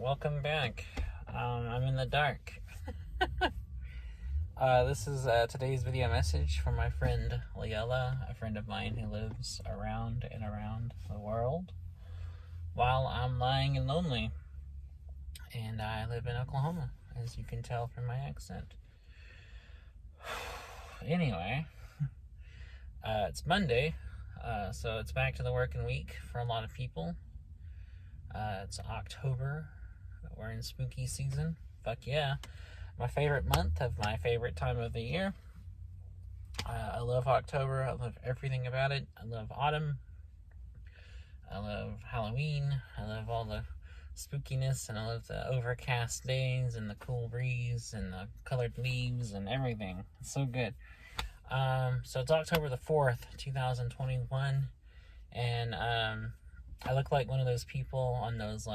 welcome back. I'm in the dark. This is today's video message from my friend Lilla, a friend of mine who lives around the world, while I'm lying and lonely. And I live in Oklahoma, as you can tell from my accent. Anyway, it's Monday, so it's back to the working week for a lot of people. It's October. We're in spooky season. Fuck yeah. My favorite month of my favorite time of the year. I love October. I love everything about it. I love autumn. I love Halloween. I love all the spookiness, and I love the overcast days and the cool breeze and the colored leaves and everything. It's so good. So it's October the 4th, 2021, and I look like one of those people on those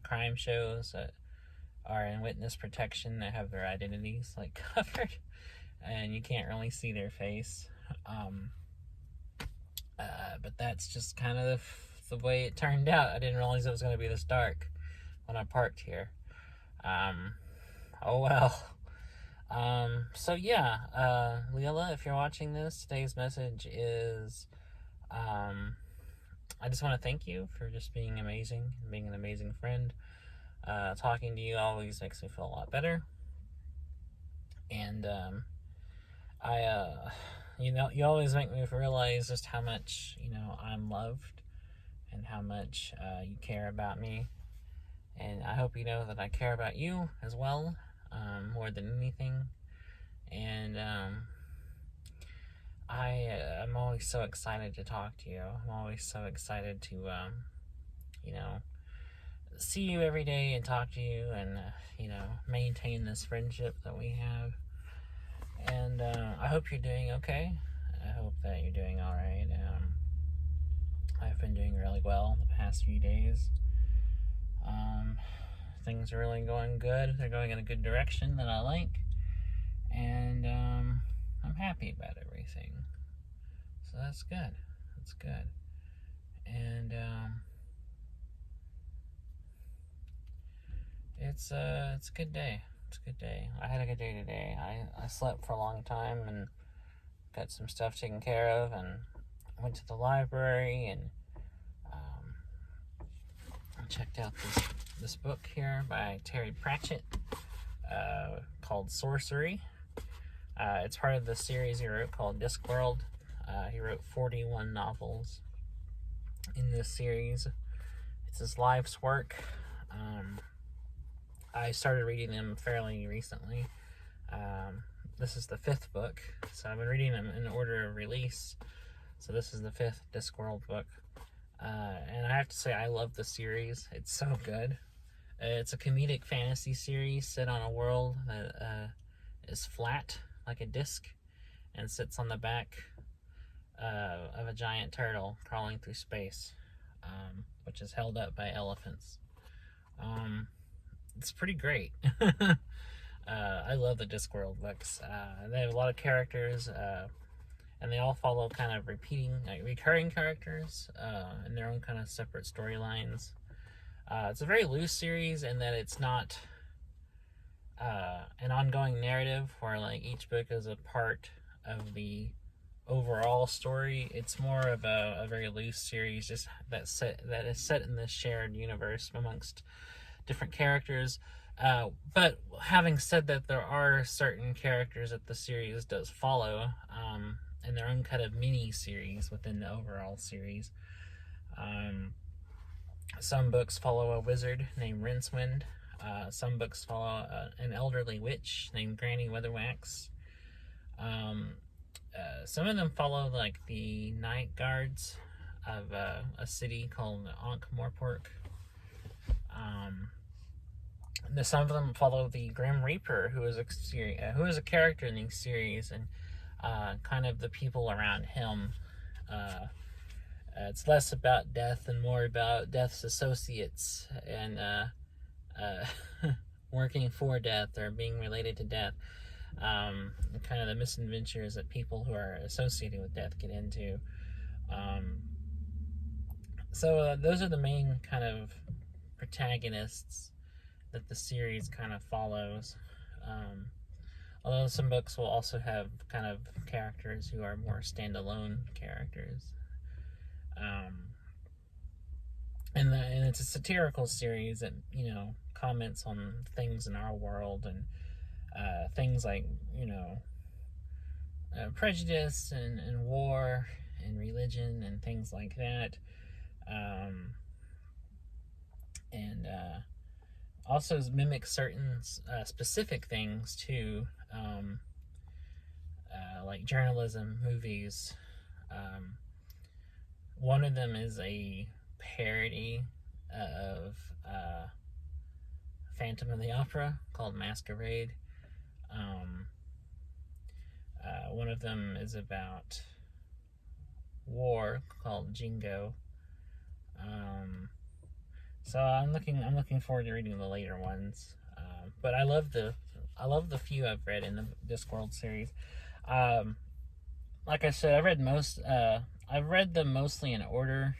crime shows that are in witness protection that have their identities covered and you can't really see their face. But that's just kind of the way it turned out. I didn't realize it was going to be this dark when I parked here. Oh well. So yeah, Lilla, if you're watching this, today's message is I just want to thank you for just being amazing, being an amazing friend. Talking to you always makes me feel a lot better. And you always make me realize just how much, I'm loved and how much you care about me. And I hope you know that I care about you as well, more than anything. And I'm always so excited to talk to you. I'm always so excited to, see you every day and talk to you and, maintain this friendship that we have. And I hope you're doing okay. I hope that you're doing all right. I've been doing really well the past few days. Things are really going good. They're going in a good direction that I like. And I'm happy about everything. So that's good. That's good. And it's a good day. It's a good day. I had a good day today. I slept for a long time and got some stuff taken care of and went to the library and checked out this book here by Terry Pratchett called Sorcery. It's part of the series he wrote called Discworld. He wrote 41 novels in this series. It's his life's work. I started reading them fairly recently. This is the 5th book, so I've been reading them in order of release. So this is the 5th Discworld book. And I have to say, I love the series. It's so good. It's a comedic fantasy series set on a world that is flat like a disc and sits on the back of a giant turtle crawling through space, which is held up by elephants. It's pretty great. I love the Discworld books. They have a lot of characters, and they all follow kind of recurring characters in their own kind of separate storylines. It's a very loose series in that it's not an ongoing narrative where each book is a part of the overall story. It's more of a very loose series, just that is set in this shared universe amongst different characters. But having said that, there are certain characters that the series does follow in their own kind of mini series within the overall series. Some books follow a wizard named Rincewind. Some books follow an elderly witch named Granny Weatherwax. Some of them follow the night guards of a city called Ankh-Morpork. Some of them follow the Grim Reaper, who is a character in the series, and kind of the people around him. It's less about death and more about death's associates and working for death or being related to death. Kind of the misadventures that people who are associated with death get into. So those are the main kind of protagonists that the series kind of follows. Although some books will also have kind of characters who are more standalone characters. And it's a satirical series that, comments on things in our world and things like, prejudice and war and religion and things like that. And also mimics certain specific things too, like journalism, movies. One of them is a parody of Phantom of the Opera called Masquerade. One of them is about war called Jingo. So I'm looking forward to reading the later ones. But I love the few I've read in the Discworld series. Like I said, I've read them mostly in order.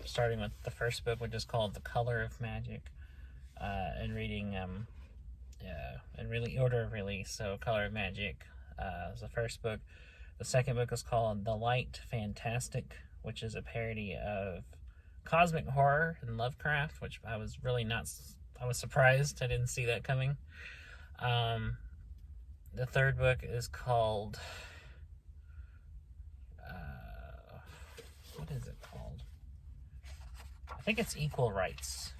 Starting with the first book, which is called The Color of Magic, and reading in really order of release. So Color of Magic is the first book. The second book is called The Light Fantastic, which is a parody of cosmic horror and Lovecraft, which I was surprised. I didn't see that coming. The third book is called what is it called? I think it's Equal Rights.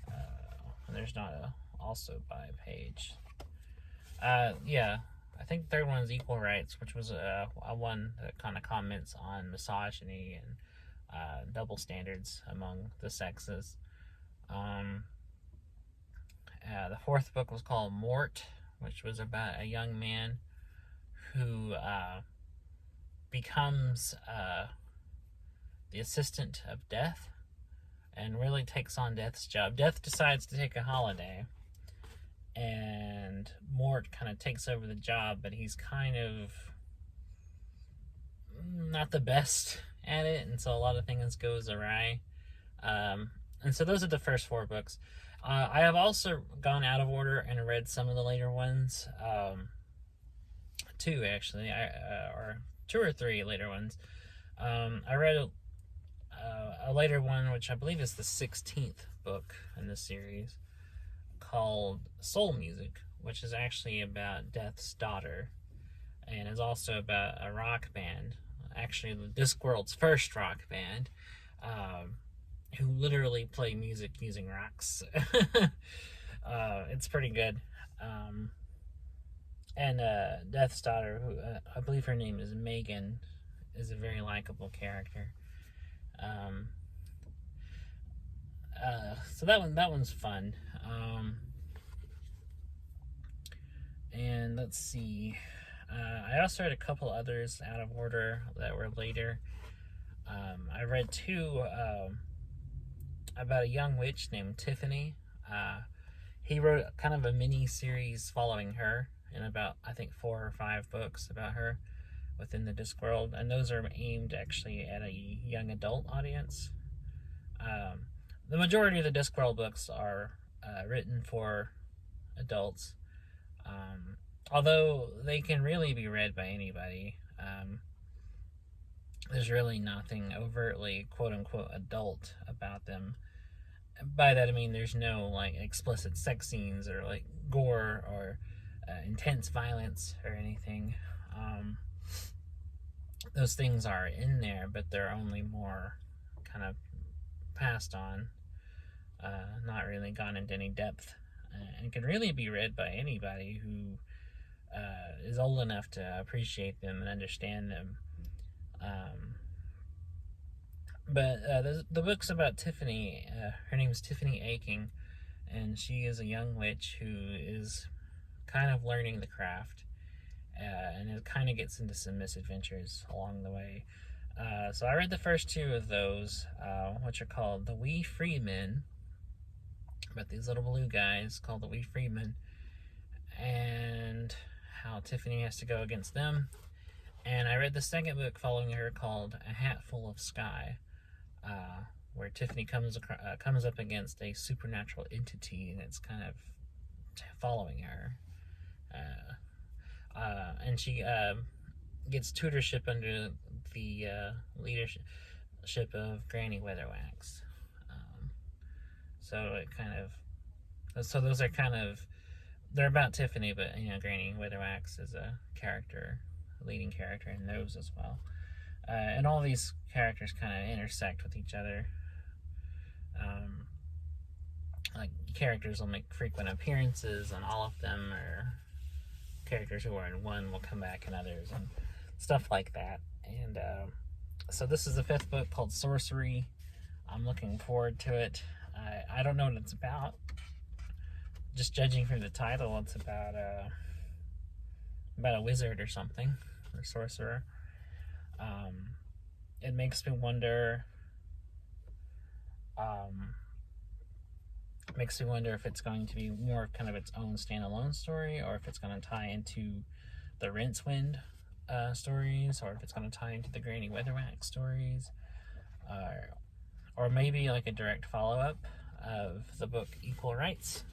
And there's not a also by page. Yeah, I think the third one is Equal Rights, which was a one that kind of comments on misogyny and double standards among the sexes. The fourth book was called Mort, which was about a young man who becomes the assistant of Death and really takes on Death's job. Death decides to take a holiday, and Mort kind of takes over the job, but he's kind of not the best at it, and so a lot of things goes awry. And so those are the first four books. I have also gone out of order and read some of the later ones. Two, actually, or two or three later ones. I read a later one, which I believe is the 16th book in the series, called Soul Music, which is actually about Death's daughter, and is also about a rock band, actually the Discworld's first rock band, who literally play music using rocks. It's pretty good. And Death's daughter, who I believe her name is Megan, is a very likable character. So that one's fun. And let's see. I also read a couple others out of order that were later. I read two about a young witch named Tiffany. He wrote kind of a mini series following her in about, I think, 4 or 5 books about her within the Discworld, and those are aimed actually at a young adult audience. The majority of the Discworld books are written for adults, although they can really be read by anybody. There's really nothing overtly quote-unquote adult about them. By that I mean there's no like explicit sex scenes or like gore or intense violence or anything. Those things are in there, but they're only more kind of passed on, not really gone into any depth, and can really be read by anybody who is old enough to appreciate them and understand them. But the book's about Tiffany. Her name is Tiffany Aching, and she is a young witch who is kind of learning the craft, and it kind of gets into some misadventures along the way. So I read the first 2 of those, which are called The Wee Freemen, about these little blue guys called the Wee Freemen, and how Tiffany has to go against them. And I read the second book following her called A Hat Full of Sky, where Tiffany comes up against a supernatural entity that's kind of following her, and she gets tutorship under the leadership of Granny Weatherwax. So it kind of, so those are kind of, they're about Tiffany, but Granny Weatherwax is a character, a leading character in those as well. And all these characters kind of intersect with each other. Like characters will make frequent appearances on all of them, or characters who are in one will come back in others, and stuff like that. And so this is the 5th book, called Sorcery. I'm looking forward to it. I don't know what it's about. Just judging from the title, it's about a wizard or something, or sorcerer. It makes me wonder. If it's going to be more kind of its own standalone story, or if it's going to tie into the Rincewind stories, or if it's going to tie into the Granny Weatherwax stories, or maybe like a direct follow-up of the book Equal Rights.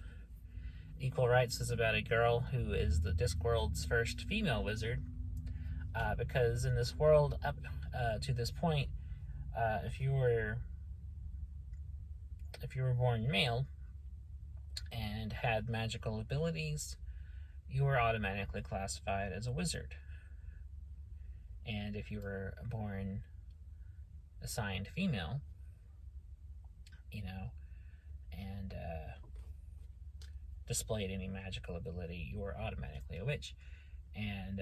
Equal Rights is about a girl who is the Discworld's first female wizard, because in this world, up to this point, if you were born male and had magical abilities, you were automatically classified as a wizard. And if you were born assigned female, and displayed any magical ability, you were automatically a witch. And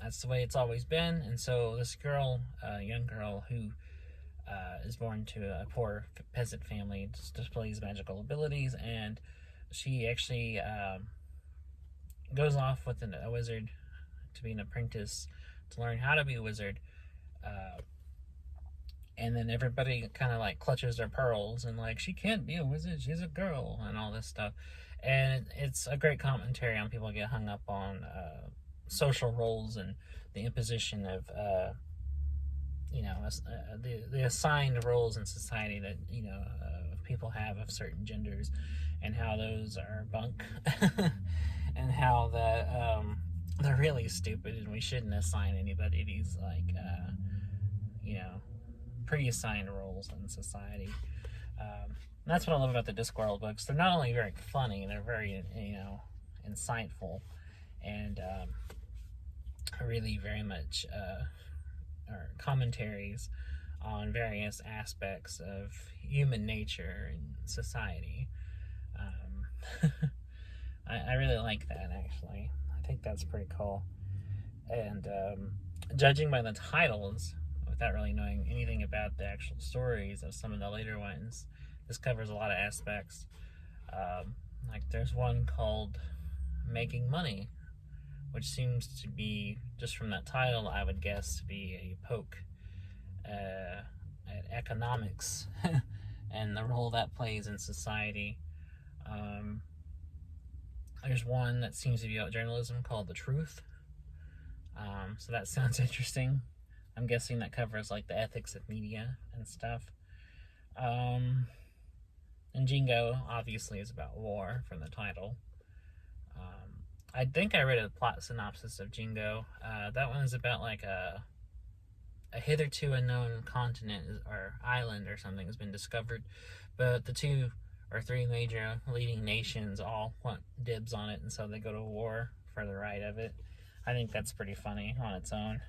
that's the way it's always been. And so this girl, young girl who is born to a poor peasant family, displays magical abilities, and she actually goes off with a wizard to be an apprentice to learn how to be a wizard. And then everybody kind of like clutches their pearls and like, she can't be a wizard, she's a girl, and all this stuff. And it's a great commentary on people get hung up on social roles and the imposition of the assigned roles in society that people have of certain genders, and how those are bunk, and how that they're really stupid, and we shouldn't assign anybody these pre-assigned roles in society. That's what I love about the Discworld books. They're not only very funny, they're very insightful, and really very much or commentaries on various aspects of human nature and society. I really like that, actually. I think that's pretty cool. And judging by the titles, without really knowing anything about the actual stories of some of the later ones, this covers a lot of aspects. Like there's one called Making Money, which seems to be, just from that title, I would guess to be a poke at economics and the role that plays in society. There's one that seems to be about journalism called The Truth. So that sounds interesting. I'm guessing that covers like the ethics of media and stuff. And Jingo obviously is about war from the title. I think I read a plot synopsis of Jingo. That one's about like a hitherto unknown continent or island or something has been discovered, but the 2 or 3 major leading nations all want dibs on it, and so they go to war for the right of it. I think that's pretty funny on its own.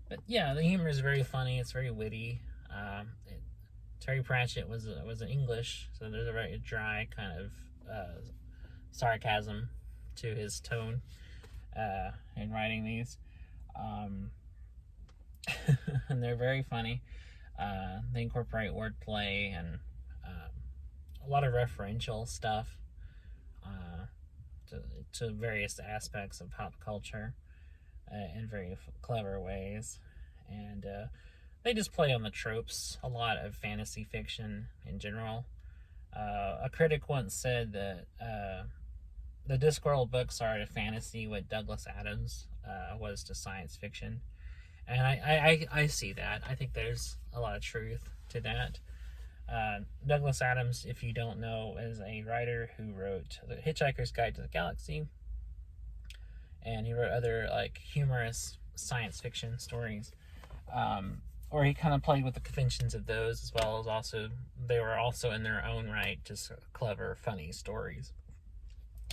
But yeah, the humor is very funny. It's very witty. Terry Pratchett was an English, so there's a very dry kind of sarcasm to his tone in writing these. And they're very funny. They incorporate wordplay and a lot of referential stuff to various aspects of pop culture in very clever ways. And they just play on the tropes a lot of fantasy fiction in general. A critic once said that the Discworld books are to fantasy what Douglas Adams was to science fiction. And I see that. I think there's a lot of truth to that. Douglas Adams, if you don't know, is a writer who wrote The Hitchhiker's Guide to the Galaxy, and he wrote other like humorous science fiction stories, or he kind of played with the conventions of those, as well as also they were also in their own right just clever, funny stories.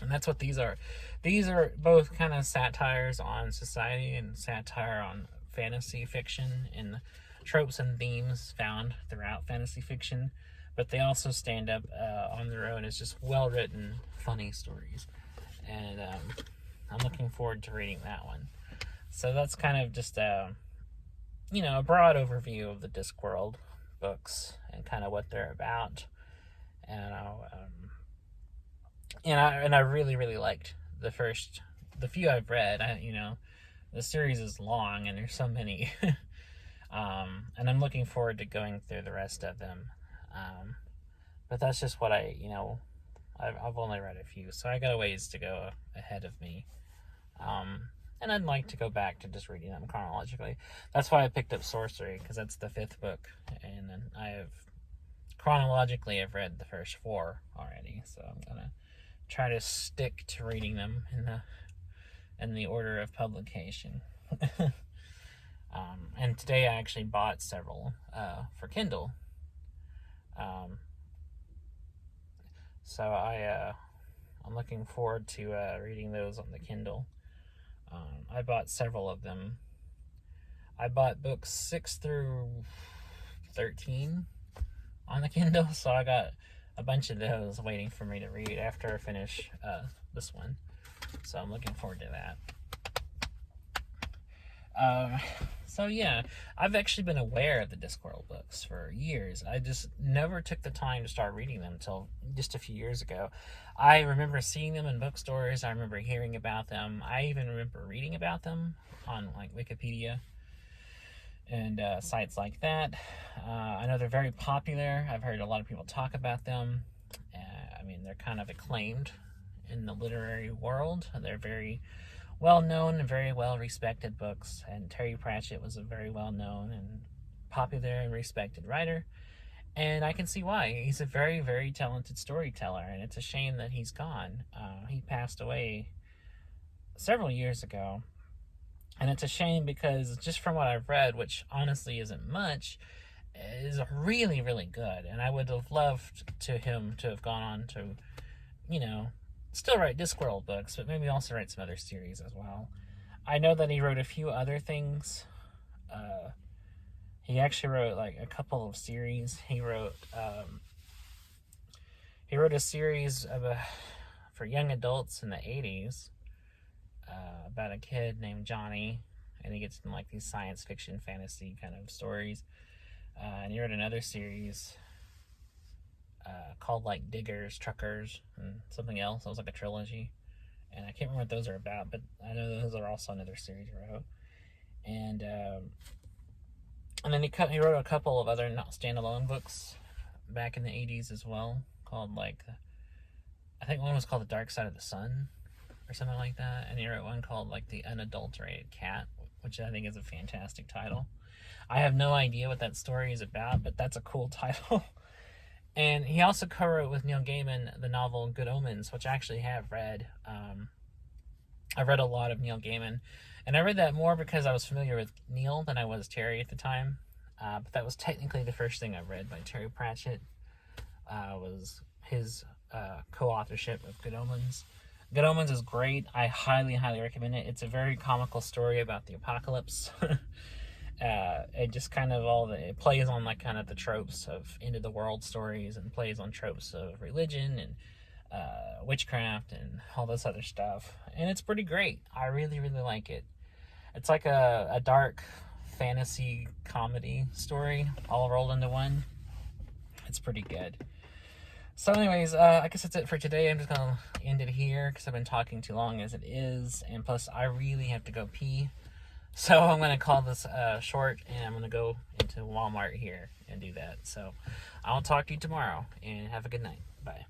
And that's what these are. These are both kind of satires on society and satire on fantasy fiction and tropes and themes found throughout fantasy fiction, but they also stand up on their own as just well-written, funny stories. And I'm looking forward to reading that one. So that's kind of just a broad overview of the Discworld books and kind of what they're about. And I really, really liked the few I've read. The series is long and there's so many. And I'm looking forward to going through the rest of them. But that's just what I've only read a few, so I got a ways to go ahead of me. And I'd like to go back to just reading them chronologically. That's why I picked up Sorcery, because that's the 5th book, and then I've read the first 4 already, so I'm gonna try to stick to reading them in the order of publication. And today I actually bought several for Kindle. So I'm looking forward to reading those on the Kindle. I bought several of them. I bought books 6 through 13 on the Kindle, so I got a bunch of those waiting for me to read after I finish this one. So I'm looking forward to that. So yeah, I've actually been aware of the Discworld books for years. I just never took the time to start reading them until just a few years ago. I remember seeing them in bookstores. I remember hearing about them. I even remember reading about them on like Wikipedia and sites like that. I know they're very popular. I've heard a lot of people talk about them. They're kind of acclaimed in the literary world. They're very well-known and very well-respected books, and Terry Pratchett was a very well-known and popular and respected writer, and I can see why. He's a very, very talented storyteller, and it's a shame that he's gone. He passed away several years ago, and it's a shame because just from what I've read, which honestly isn't much, is really, really good, and I would have loved him to have gone on to, still write Discworld books, but maybe also write some other series as well. I know that he wrote a few other things. He actually wrote like a couple of series. He wrote a series for young adults in the 80s about a kid named Johnny, and he gets in like these science fiction, fantasy kind of stories. And he wrote another series called like Diggers, Truckers, and something else. It was like a trilogy, and I can't remember what those are about, but I know those are also another series he wrote. And then he wrote a couple of other standalone books back in the 80s as well, called like, I think one was called The Dark Side of the Sun or something like that, and he wrote one called like The Unadulterated Cat, which I think is a fantastic title. I have no idea what that story is about, but that's a cool title. And he also co-wrote with Neil Gaiman the novel Good Omens, which I actually have read. I read a lot of Neil Gaiman, and I read that more because I was familiar with Neil than I was Terry at the time. But that was technically the first thing I read by Terry Pratchett, was his co-authorship of Good Omens. Good Omens is great. I highly, highly recommend it. It's a very comical story about the apocalypse. It just kind of it plays on like kind of the tropes of end of the world stories, and plays on tropes of religion and witchcraft and all this other stuff, and it's pretty great. I really, really like it. It's like a dark fantasy comedy story all rolled into one. It's pretty good. So anyways, I guess that's it for today. I'm just gonna end it here because I've been talking too long as it is, and plus I really have to go pee. So I'm going to call this short, and I'm going to go into Walmart here and do that. So I'll talk to you tomorrow, and have a good night. Bye.